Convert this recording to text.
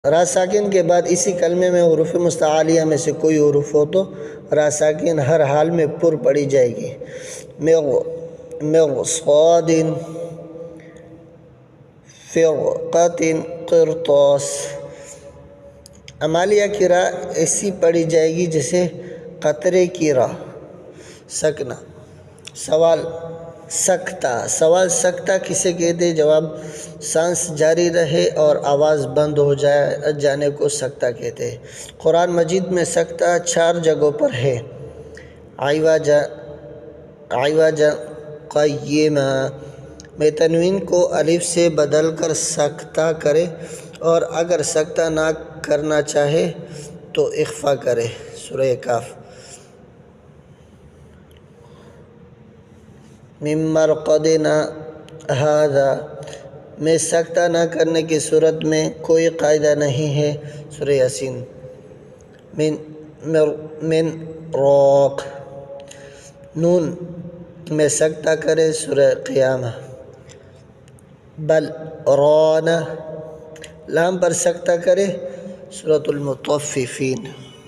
را ساکن کے بعد اسی کلمے میں حروف مستعلیہ میں سے کوئی حروف ہو تو را ساکن ہر حال میں پر پڑی جائے گی۔ مرصاد، فرقۃ، قرطاس۔ عمالیہ کی را ایسی پڑھی جائے گی جیسے قطرے کی را، سکنہ۔ سوال سکتہ کسے کہتے ہیں؟ جواب، سانس جاری رہے اور آواز بند ہو جانے کو سکتہ کہتے ہیں۔ قرآن مجید میں سکتہ 4 جگہوں پر ہے۔ عوجا، قیما۔ میں تنوین کو الف سے بدل کر سکتہ کرے اور اگر سکتہ نہ کرنا چاہے تو اخفا کرے۔ سورہ کاف۔ من مرقدنا ھذا، میں سکتہ نہ کرنے کی صورت میں کوئی قاعدہ نہیں ہے۔ سورہ یاسین۔ من راق، نون میں سکتہ کرے۔ سورہ قیامہ۔ بل ران، لام پر سکتہ کرے۔ سورۃ المطففین۔